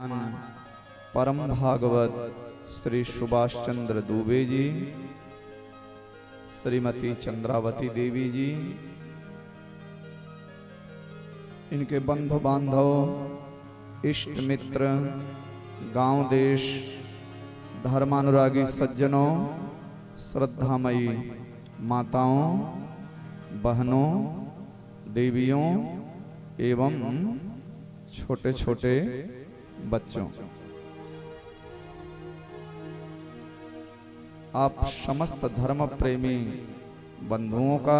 परम भागवत श्री सुभाष चंद्र दुबे जी, श्रीमती चंद्रावती देवी जी, इनके बंधु बांधव, इष्ट मित्र, गांव देश, धर्मानुरागी सज्जनों, श्रद्धामयी माताओं, बहनों, देवियों एवं छोटे छोटे बच्चों, आप समस्त धर्म प्रेमी बंधुओं का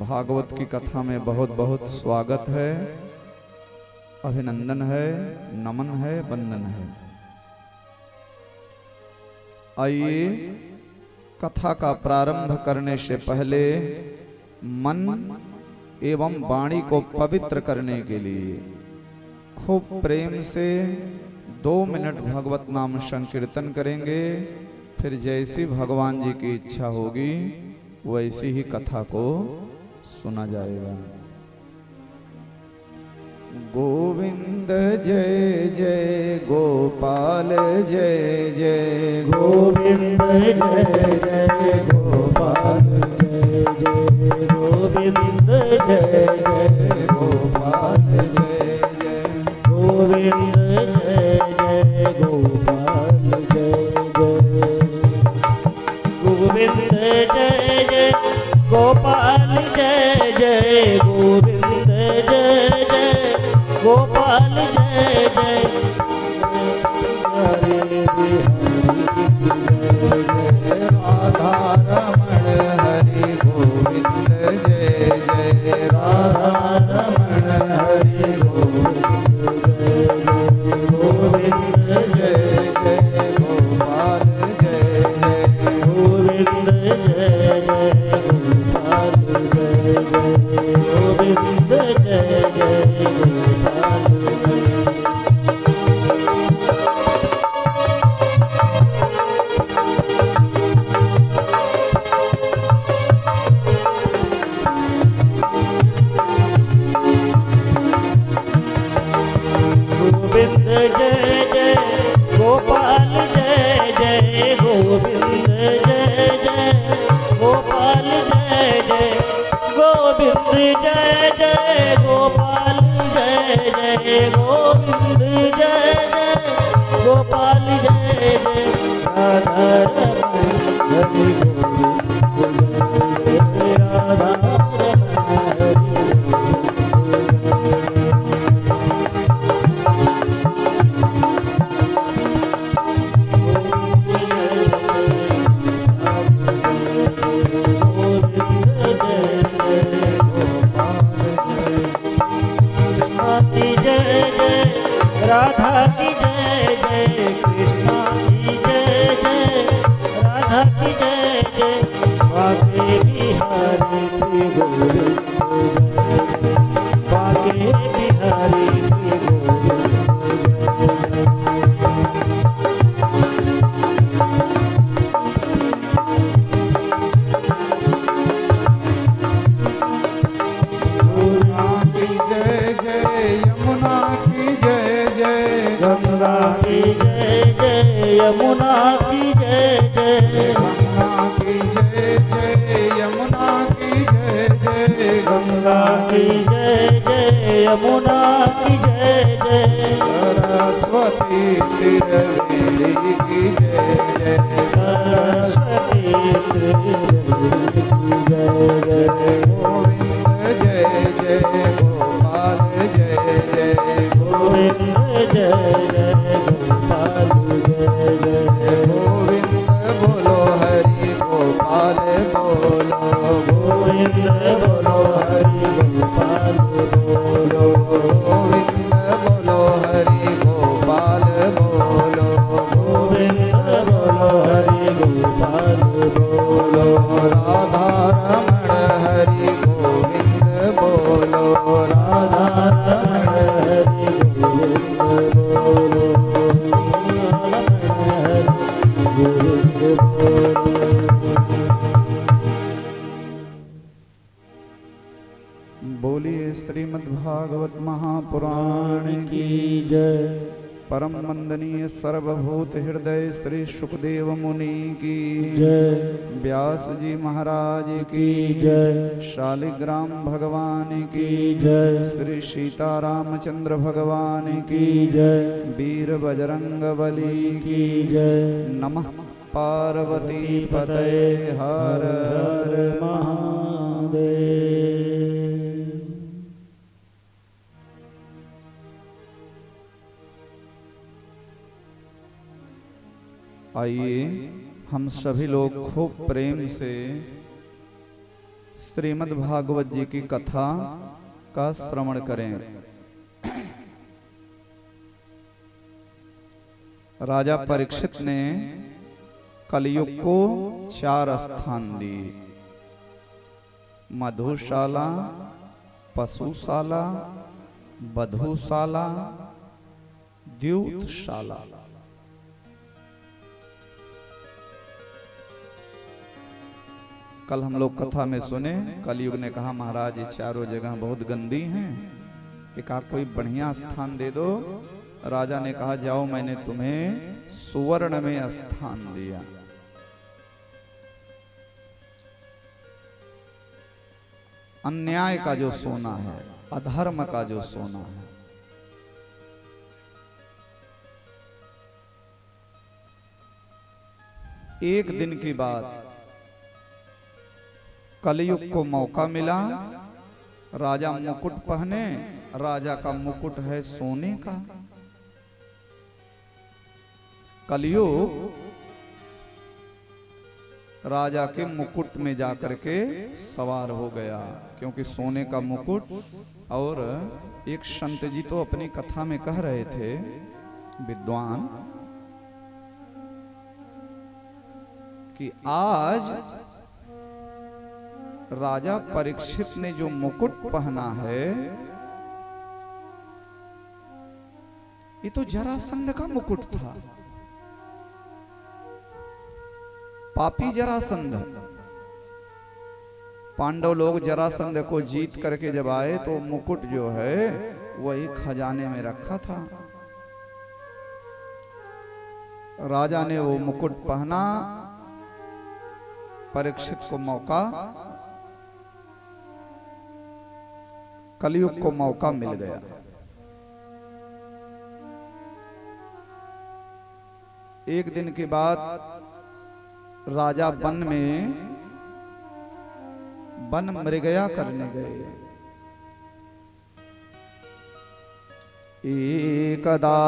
भागवत की कथा में बहुत बहुत स्वागत है, अभिनंदन है, नमन है, वंदन है। आइए कथा का प्रारंभ करने से पहले मन एवं वाणी को पवित्र करने के लिए खूब प्रेम से 2 मिनट भगवत नाम संकीर्तन करेंगे। फिर जैसी भगवान जी की इच्छा होगी वैसी ही कथा को सुना जाएगा। गोविंद जय जय गोपाल जय जय, गोविंद जय जय गोपाल जय जय, गोविंद जय जय गोपाल जय जय, गोविंद जय जय गोपाल जय जय, गोविंद जय जय गोपाल जय जय, गोविंद जय जय गोपाल जय जय, हरे हरि जय राधा रमण हरि गोविंद जय जय, राधा रमण हरि गोविंद जय जय, गोविंद जय जय गोपाल जय जय, गोविंद जय जय गोपाल जय जय, गोविंद जय जय गोपाल जय। गोविंद जय जय गोपाल जय जय, गोविंद जय जय गोपाल जय जय, गोविंद जय जय गोपाल जय जय, गोविंद जय जय गोपाल जय जय, राधा रमण हरि गोविंद जय जय, राधा रमण हरि राधा की जय जय, कृष्णा की जय जय, राधा की जय जय, बाके बिहारी की गोविंद जय जय, बाके बिहारी की गोविंद जय जय। गंगा की जय जय यमुना की जय जय, गंगा की जय जय यमुना की जय जय, गंगा की जय जय यमुना की जय जय, सरस्वती त्रिवेणी की जय जय, सरस्वती त्रिवेणी की जय जय, गोविंद जय जय गोपाल जय जय, गोविंद जय जय गोपाल जय जय, गोविंद बोलो हरि गोपाल बोलो, गोविंद बोलो हरि गोपाल बोलो, गोविंद बोलो हरि गोपाल बोलो, गोविंद बोलो हरि गोपाल बोलो, राधा रमण हरि गोविंद बोलो, राधा रमण हरि गोविंद बोलो, गोविंद बोलो। जय। परम वंदनीय सर्वभूत हृदय श्री सुखदेव मुनि की जय। व्यास जी महाराज की जय। शालिग्राम भगवान की जय। श्री सीतारामचंद्र भगवान की जय। वीर बजरंग बली की जय। नमः पार्वती पतये हर हर महादेव। आइए हम सभी लोग खूब प्रेम से श्रीमद् भागवत जी की कथा का श्रवण करें। राजा परीक्षित ने कलयुग को 4 स्थान दिए, मधुशाला, पशुशाला, बधुशाला, द्यूतशाला। कल हम लोग कथा में सुने, कलयुग ने कहा महाराज ये चारों जगह बहुत गंदी हैं, एक आप कोई बढ़िया स्थान दे दो। राजा ने कहा जाओ मैंने तुम्हें सुवर्ण में स्थान दिया। अन्याय का जो सोना है, अधर्म का जो सोना है, एक दिन की बात, कलयुग को मौका मिला, राजा मुकुट पहने। राजा का मुकुट है सोने का। कलयुग राजा के मुकुट में जाकर के सवार हो गया, क्योंकि सोने का मुकुट। और एक संत जी तो अपनी कथा में कह रहे थे, विद्वान, कि आज राजा परीक्षित ने जो मुकुट पहना है, ये तो जरासंध का मुकुट था। पापी जरासंध। पांडव लोग जरासंध को जीत करके जब आए तो मुकुट जो है वही खजाने में रखा था। राजा ने वो मुकुट पहना, परीक्षित को मौका, कलयुग को मौका मिल गया। एक दिन के बाद राजा वन मृगया करने गए। एकदा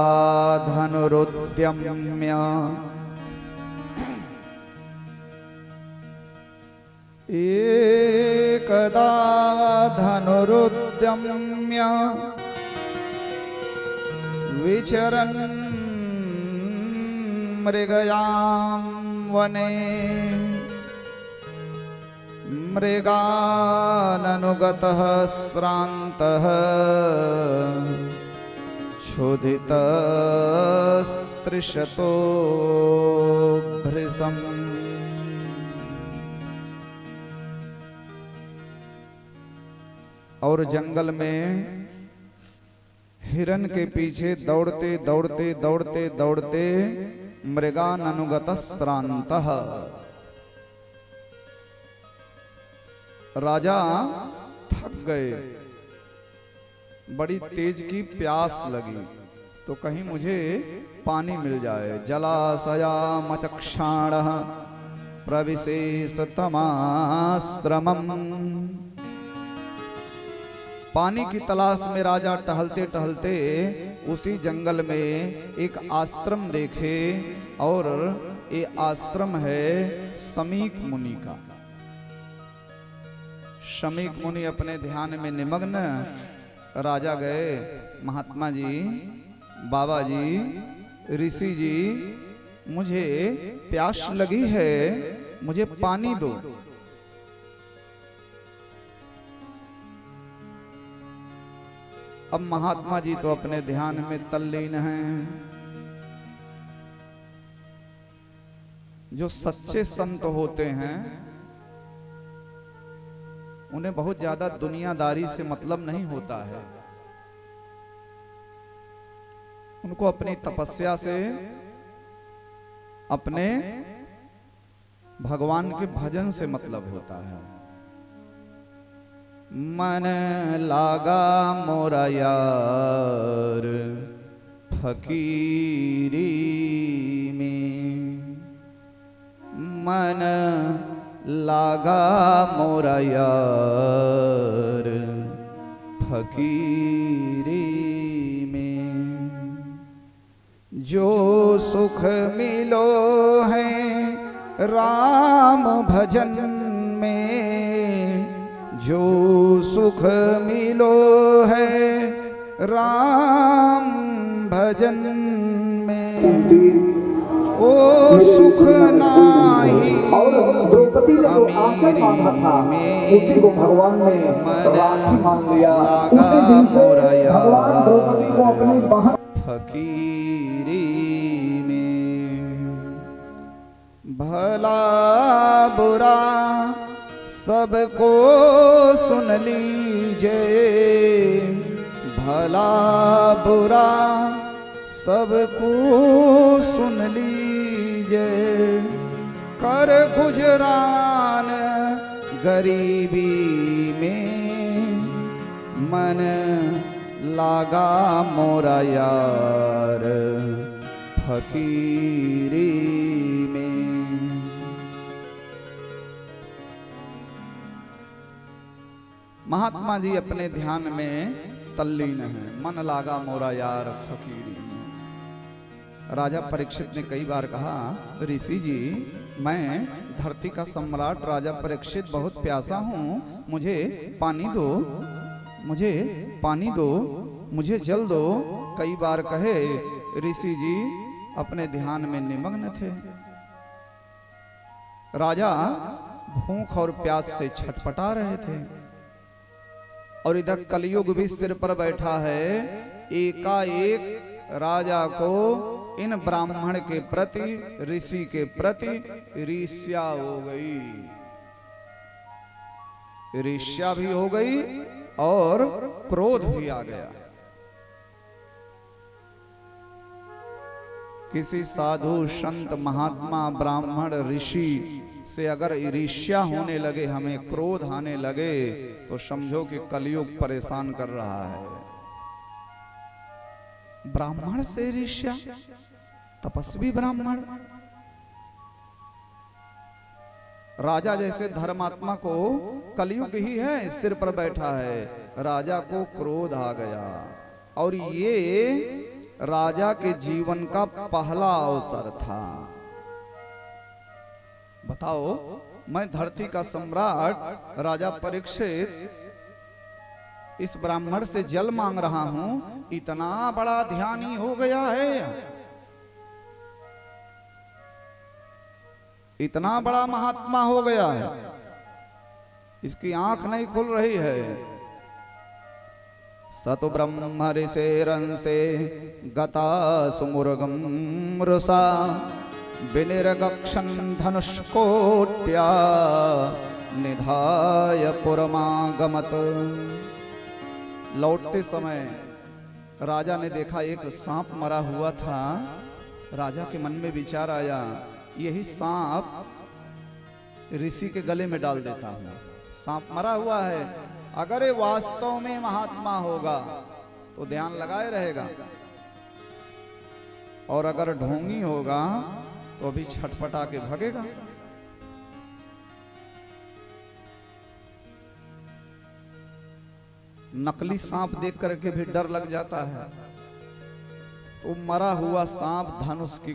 धनुरुद्यम्य एकदा धनुरुद्यम्य विचरन् मृगयां वने मृगाननुगतः श्रान्तः क्षुधितस्त्रिशतो भृशम्। और जंगल में हिरन के पीछे दौड़ते दौड़ते दौड़ते दौड़ते मृगाननुगतः श्रान्तः, राजा थक गए, बड़ी तेज की प्यास लगी, तो कहीं मुझे पानी मिल जाए। जलाशयामचक्षाणः प्रविशेष तमाश्रमम्। पानी की तलाश में राजा टहलते टहलते उसी जंगल में एक आश्रम देखे, और ये आश्रम है शमीक मुनि का। शमीक मुनि अपने ध्यान में निमग्न। राजा गए, महात्मा जी, बाबा जी, ऋषि जी, मुझे प्यास लगी है, मुझे पानी दो। अब महात्मा जी तो अपने ध्यान में तल्लीन हैं। जो सच्चे संत होते हैं उन्हें बहुत ज्यादा दुनियादारी से मतलब नहीं होता है। उनको अपनी तपस्या से, अपने भगवान के भजन से मतलब होता है। मन लागा मोरा यार फकीरी में, मन लागा मोरा यार फकीरी में, जो सुख मिलो है राम भजन में, जो सुख मिलो है राम भजन में, ओ सुख नाही और द्रौपदी ने जो आंचल मांगा था उसी को भगवान ने राखी मान लिया। उसी दिन से भगवान द्रौपदी को अपनी बहन फकीरी में, भला बुरा सबको सुन लीजिए, भला बुरा सबको सुन लीजिए, कर गुजरान गरीबी में, मन लागा मोरा यार फकीरी में। महात्मा जी अपने ध्यान में तल्लीन है, मन लागा मोरा यार फकीरी में। राजा परीक्षित ने कई बार कहा, ऋषि जी मैं धरती का सम्राट राजा परीक्षित बहुत प्यासा हूँ, मुझे पानी दो, मुझे पानी दो, मुझे जल दो। कई बार कहे, ऋषि जी अपने ध्यान में निमग्न थे। राजा भूख और प्यास से छटपटा रहे थे और इधर कलयुग भी सिर पर बैठा है। एकाएक राजा को इन ब्राह्मण के प्रति, ऋषि के प्रति ईर्ष्या हो गई, ईर्ष्या भी हो गई और क्रोध भी आ गया। किसी साधु संत महात्मा ब्राह्मण ऋषि से अगर ईर्ष्या होने लगे, हमें क्रोध आने लगे, तो समझो कि कलयुग परेशान कर रहा है। ब्राह्मण से ईर्ष्या, तपस्वी ब्राह्मण। राजा जैसे धर्मात्मा को कलयुग ही है, सिर पर बैठा है, राजा को क्रोध आ गया। और ये राजा के जीवन का पहला अवसर था। बताओ, मैं धरती का सम्राट राजा परीक्षित इस ब्राह्मण से जल मांग रहा हूं, इतना बड़ा ध्यानी हो गया है, इतना बड़ा महात्मा हो गया है, इसकी आंख नहीं खुल रही है। सतु ब्रह्म ऋषेरंसे गता सुमुर्गम रुषा विनिर्गक्षन् धनुष्कोट्या निधाय पुरमागमत। लौटते समय राजा ने देखा एक सांप मरा हुआ था। राजा के मन में विचार आया, यही सांप ऋषि के गले में डाल देता हूं। सांप मरा हुआ है, अगर ये वास्तव में महात्मा होगा तो ध्यान लगाए रहेगा, और अगर ढोंगी होगा तो अभी छटपटा के भगेगा। नकली सांप देख करके भी डर लग जाता है। तो मरा हुआ सांप धनुष की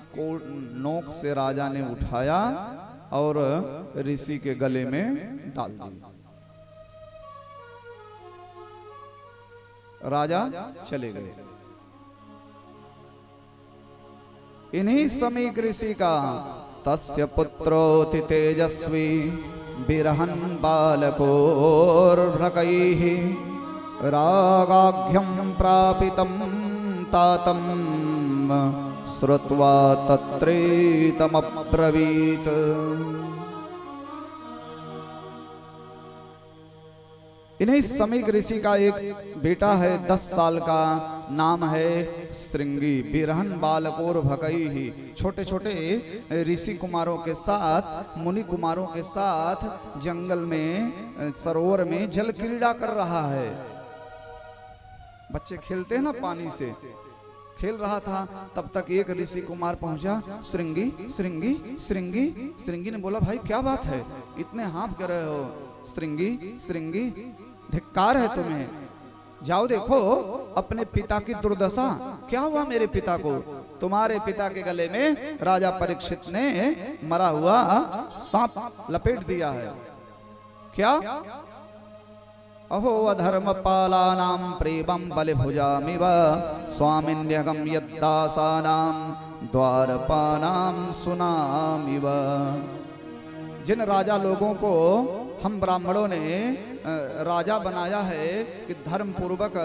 नोक से राजा ने उठाया और ऋषि के गले में डाल दिया। राजा चले गए। इन्हीं समय ऋषि का तस्य पुत्रोति तेजस्वी बिरहन बालकोर्भ्रकैः रागाघ्यं प्रापितं तातं श्रुत्वा तत्रेतमब्रवीत्। इन्हीं समीक ऋषि का एक बेटा है 10 साल का, नाम है श्रृंगी। बिरहन बालकोर भकई ही, छोटे छोटे ऋषि कुमारों के साथ, मुनि कुमारों के साथ जंगल में, सरोवर में जल क्रीड़ा कर रहा है। बच्चे खेलते हैं ना पानी से, खेल रहा था। तब तक एक ऋषि कुमार पहुंचा, श्रृंगी श्रृंगी श्रृंगी। श्रृंगी ने बोला, भाई क्या बात है, इतने हाँफ कर रहे हो? श्रृंगी श्रृंगी, धिक्कार है तुम्हें, जाओ देखो अपने पिता की दुर्दशा। क्या हुआ मेरे पिता को? तुम्हारे पिता के गले में राजा परीक्षित ने मरा हुआ सांप लपेट दिया है। क्या? अहो अधर्म पालानां प्रेमं बलिभुजामिव स्वामिन्यगम यद्दासानां द्वारपानां सुनामिव। जिन राजा लोगों को हम ब्राह्मणों ने राजा बनाया है कि धर्म पूर्वक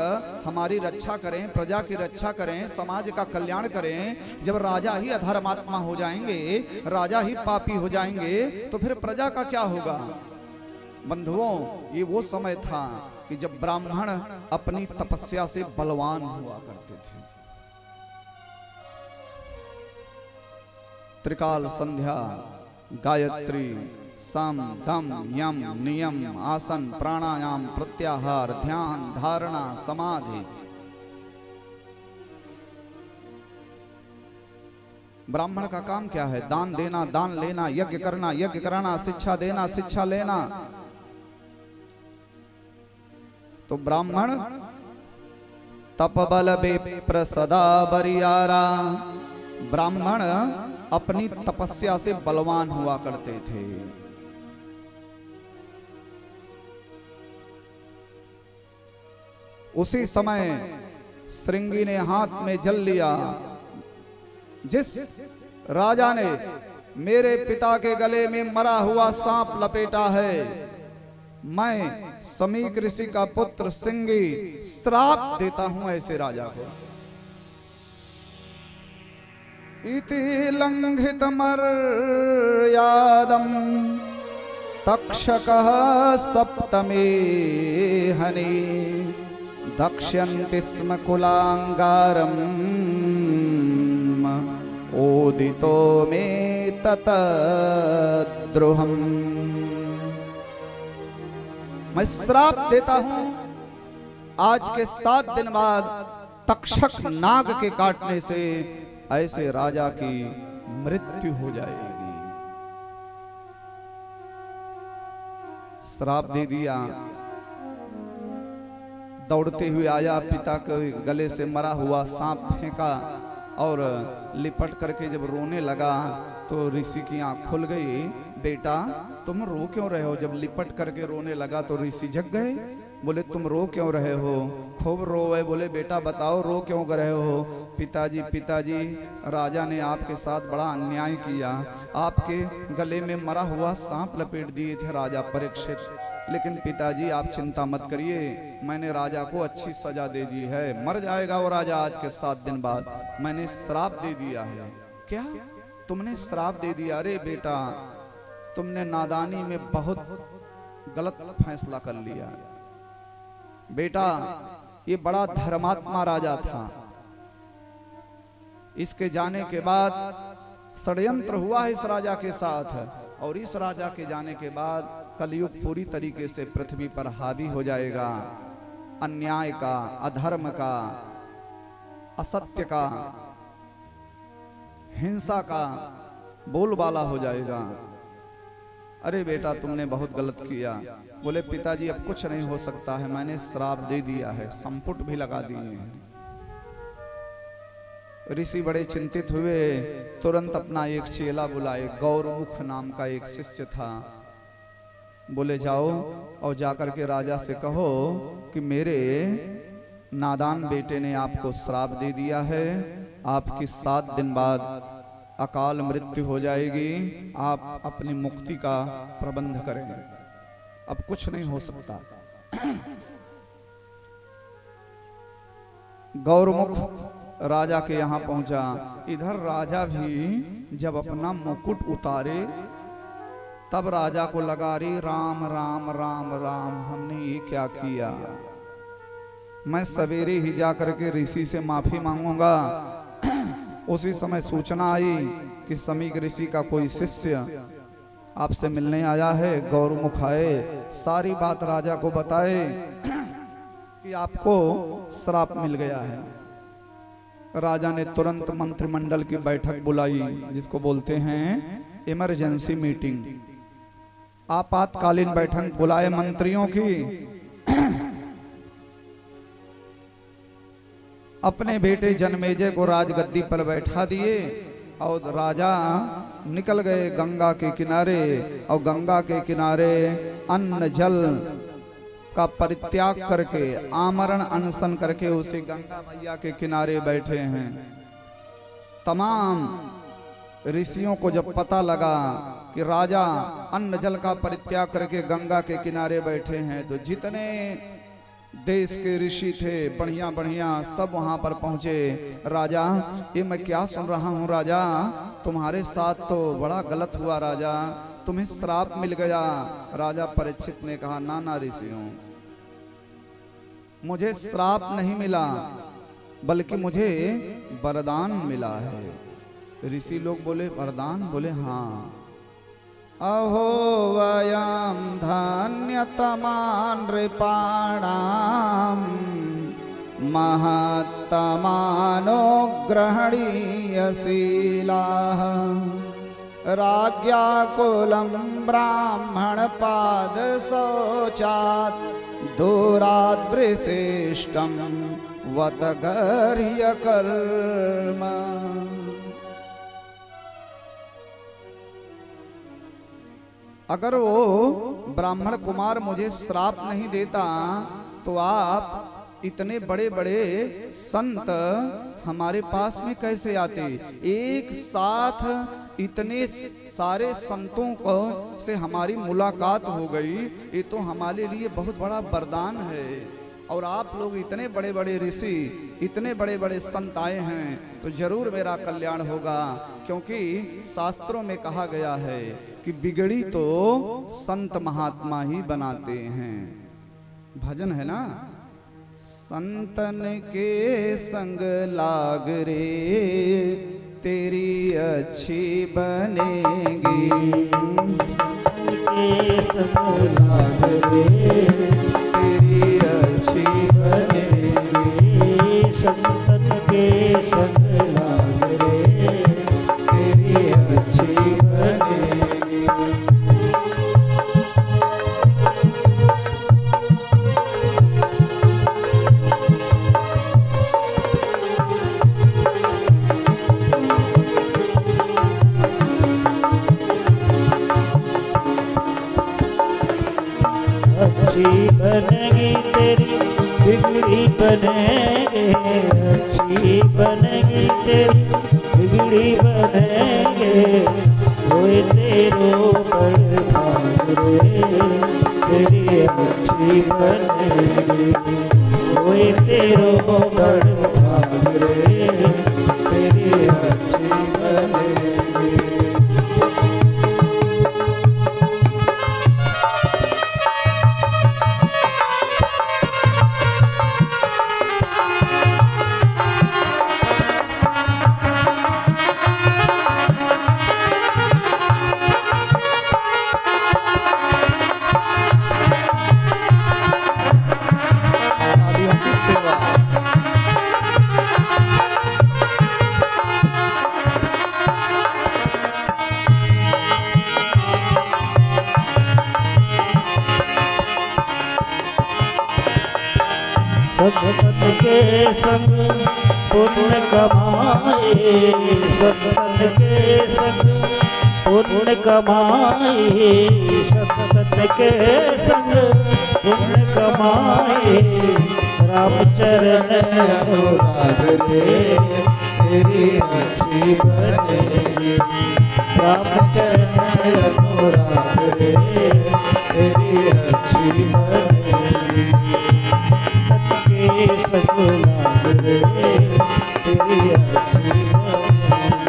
हमारी रक्षा करें, प्रजा की रक्षा करें, समाज का कल्याण करें, जब राजा ही अधर्मात्मा हो जाएंगे, राजा ही पापी हो जाएंगे, तो फिर प्रजा का क्या होगा? बंधुओं, ये वो समय था कि जब ब्राह्मण अपनी तपस्या से बलवान हुआ करते थे। त्रिकाल संध्या, गायत्री, सम दम यम नियम, आसन प्राणायाम, प्रत्याहार, ध्यान, धारणा, समाधि। ब्राह्मण का काम क्या है? दान देना, दान लेना, यज्ञ करना, यज्ञ कराना, शिक्षा देना, शिक्षा लेना। तो ब्राह्मण तपबल बेप्र सदा बरियारा, ब्राह्मण अपनी तपस्या से बलवान हुआ करते थे। उसी समय श्रृंगी ने हाथ में जल लिया। जिस राजा ने मेरे पिता के गले में मरा हुआ सांप लपेटा है, मैं समीक ऋषि का पुत्र श्रृंगी श्राप देता हूं ऐसे राजा को। इति लंघित मर्यादम तक्षकः सप्तमे हनि दक्ष्यन्ति स्म कुलांगारम ओदितो मे ततद्रुहम्। मैं श्राप देता हूं, आज के 7 दिन बाद तक्षक नाग के काटने से ऐसे राजा की मृत्यु हो जाएगी। श्राप दे दिया। दौड़ते हुए आया, पिता के गले से मरा हुआ सांप फेंका और लिपट करके जब रोने लगा तो ऋषि की आंख खुल गई। बेटा तुम रो क्यों रहे हो? जब लिपट करके रोने लगा तो ऋषि जग गए। बोले तुम रो क्यों रहे हो? खूब रोए। बोले बेटा बताओ रो क्यों कर रहे हो? पिताजी पिताजी, राजा ने आपके साथ बड़ा अन्याय किया, आपके गले में मरा हुआ सांप लपेट दिए थे राजा परीक्षित। लेकिन पिताजी आप चिंता मत करिए, मैंने राजा को अच्छी सजा दे दी है, मर जाएगा वो राजा आज के 7 दिन बाद। मैंने श्राप दे दिया है। क्या तुमने श्राप दे दिया? अरे बेटा तुमने नादानी में बहुत गलत फैसला कर लिया। बेटा ये बड़ा धर्मात्मा राजा था, इसके जाने के बाद षड्यंत्र हुआ है इस राजा के साथ, और इस राजा के जाने के बाद कलयुग पूरी तरीके से पृथ्वी पर हावी हो जाएगा। अन्याय का, अधर्म का, असत्य का, हिंसा का बोलबाला हो जाएगा। अरे बेटा तुमने बहुत गलत किया। बोले पिताजी अब कुछ नहीं हो सकता है, मैंने श्राप दे दिया है, संपुट भी लगा दिए हैं। ऋषि बड़े चिंतित हुए, तुरंत अपना एक चेला बुलाए, गौरमुख नाम का एक शिष्य था। बोले जाओ और जाकर के राजा से कहो कि मेरे नादान बेटे ने आपको श्राप दे दिया है, आपकी 7 दिन बाद अकाल मृत्यु हो जाएगी, आप अपनी मुक्ति का प्रबंध करें, अब कुछ नहीं हो सकता। गौरमुख राजा के यहाँ पहुंचा। इधर राजा भी जब अपना मुकुट उतारे तब राजा को लगा, रे राम राम राम राम, हमने ये क्या किया। मैं सवेरे ही जा करके ऋषि से माफी मांगूंगा। उसी समय सूचना आई कि समीक ऋषि का कोई शिष्य आपसे मिलने आया है। गौरमुख आए, सारी बात राजा को बताए कि आपको श्राप मिल गया है। राजा ने तुरंत मंत्रिमंडल की बैठक बुलाई, जिसको बोलते हैं इमरजेंसी मीटिंग। आपातकालीन बैठक बुलाए मंत्रियों की। अपने बेटे जनमेजय को राजगद्दी पर बैठा दिए और राजा निकल गए गंगा के किनारे। और गंगा के किनारे अन्न जल का परित्याग करके, आमरण अनशन करके उसे गंगा मैया के किनारे बैठे हैं। तमाम ऋषियों को जब पता लगा कि राजा अन्न जल का परित्याग करके गंगा के किनारे बैठे हैं, तो जितने देश के ऋषि थे बढ़िया बढ़िया सब वहां पर पहुंचे। राजा, ये मैं क्या सुन रहा हूँ राजा, तुम्हारे साथ तो बड़ा गलत हुआ राजा, तुम्हें श्राप मिल गया। राजा परीक्षित ने कहा, ना ऋषियों, मुझे श्राप नहीं मिला, बल्कि मुझे वरदान मिला है। ऋषि लोग बोले, वरदान? बोले हाँ। अहो वयं धन्यतमा नृपाणां महत्तमानुग्रहणीयशीलाः राज्ञा कुलं ब्राह्मणपादशौचात् दूरात् वृशिष्टं वतगर्ह्य कर्म। अगर वो ब्राह्मण कुमार मुझे श्राप नहीं देता तो आप इतने बड़े बड़े संत हमारे पास में कैसे आते? एक साथ इतने सारे संतों को से हमारी मुलाकात हो गई, ये तो हमारे लिए बहुत बड़ा वरदान है। और आप लोग इतने बड़े बड़े ऋषि, इतने बड़े बड़े संत आए हैं, तो जरूर मेरा कल्याण होगा। क्योंकि शास्त्रों में कहा गया है कि बिगड़ी तो संत महात्मा ही बनाते हैं। भजन है ना, संतन के संग लाग रे तेरी अच्छी बनेगी, संतन के संग लाग रे तेरी अच्छी बनेगी, संतन के संग लाग रे तेरी अच्छी बनेगी। अच्छी बनेगी तेरी बिगड़ी बनेगी, अच्छी बनेगी तेरी बिगड़ी बनेगी, कोई तेरो बड़ भाग रे तेरी अच्छी बनेगी, कोई तेरो बड़ भाग रे तेरी अच्छी बनेगी। सतत के संग पुण्य कमाए, सतत के संग पुण्य कमाए, सतत के संग पुण्य कमाए, रामचरण अनुराग रे तेरी अच्छी बनेगी, रामचरण अनुराग रे तेरी अच्छी बनेगी, संग लाग रे तेरी अच्छी बनेगी।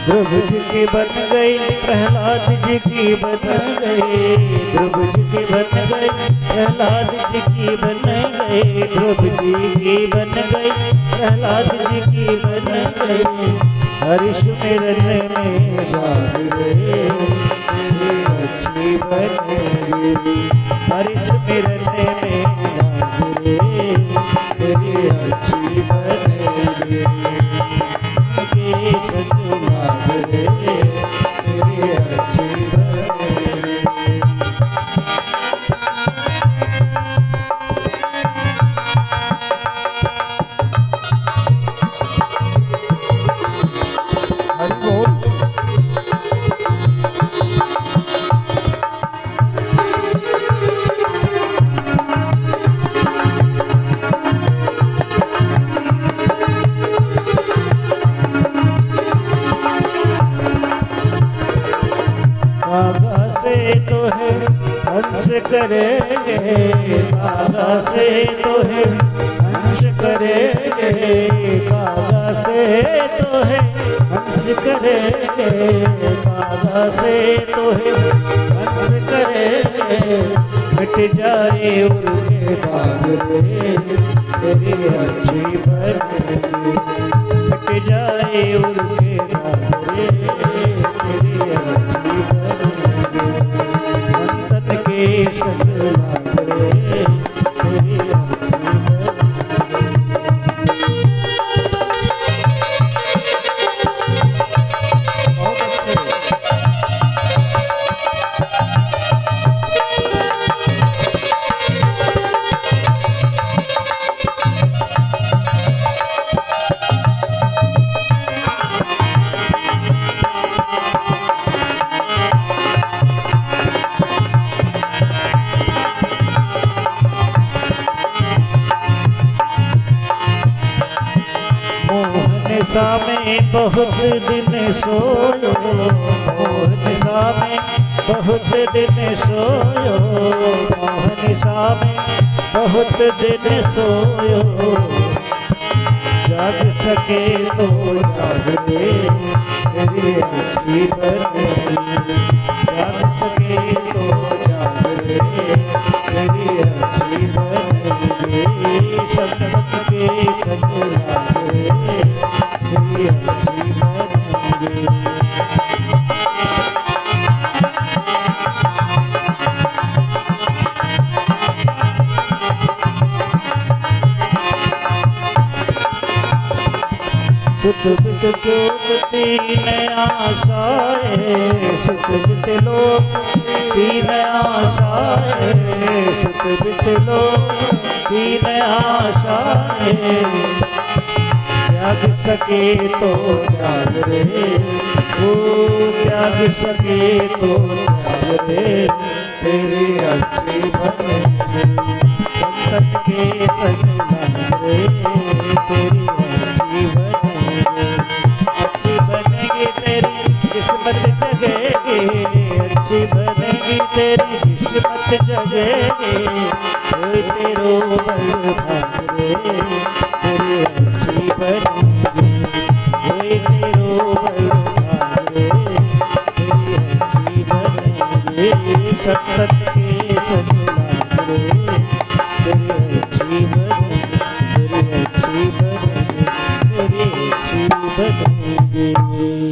ध्रुव जी की बन गई, प्रहलाद जी की बन गई, ध्रुव जी की बन गई, प्रहलाद जी की बन गई, ध्रुव जी की बन गई, प्रहलाद जी की बन गई। हरि सुमिरन में जागरे अच्छी बन गई, हरि सुमिरन में जागरे तेरी अच्छी बन गई। के सतनागरे तेरी अच्छी बन गई। हरि बोल। कागा से तो है हंस करेंगे, कागा से तो है हंस करेंगे, कागा से तो है हंस करेंगे, कागा से तो है हंस करेंगे। मिट जाए उनके बादले तेरी अच्छी बनेगी, मिट जाए उनके बादले तेरी अच्छी बनेगी। अंतन के सतनागरे तेरी अच्छी बनेगी। बहुत अच्छे। मोहनिसा में बहुत दिन सोयो, मोहनिसा में बहुत दिन सोयो, मोहनिसा में बहुत दिन सोयो। जाग सके तो जागरे तेरी अच्छी बनेगी, जाग सके तो जागरे तेरी अच्छी बनेगी। सतत के सतनागरे तेरी अच्छी बनेगी। सुत बित जोग तीन आशाए, सुत बित लोक तीन आशाए, सुत बित लोक तीन आशाए। त्याग सके तो जागरे, ओ त्याग सके तो जागरे तेरी अच्छी बनेगी। संतन के सतनागरे तेरी अच्छी बनेगी, अच्छी बनेगी तेरी किस्मत जगेगी, अच्छी बनेगी तेरी किस्मत जगेगी। कोई तेरो बल भागरे तेरी अच्छी बनेगी, कोई तेरो बल भागरे तेरी अच्छी बनेगी। सतत के सतनागरे तेरी अच्छी बनेगी, तेरी अच्छी बनेगी, तेरी अच्छी बनेगी।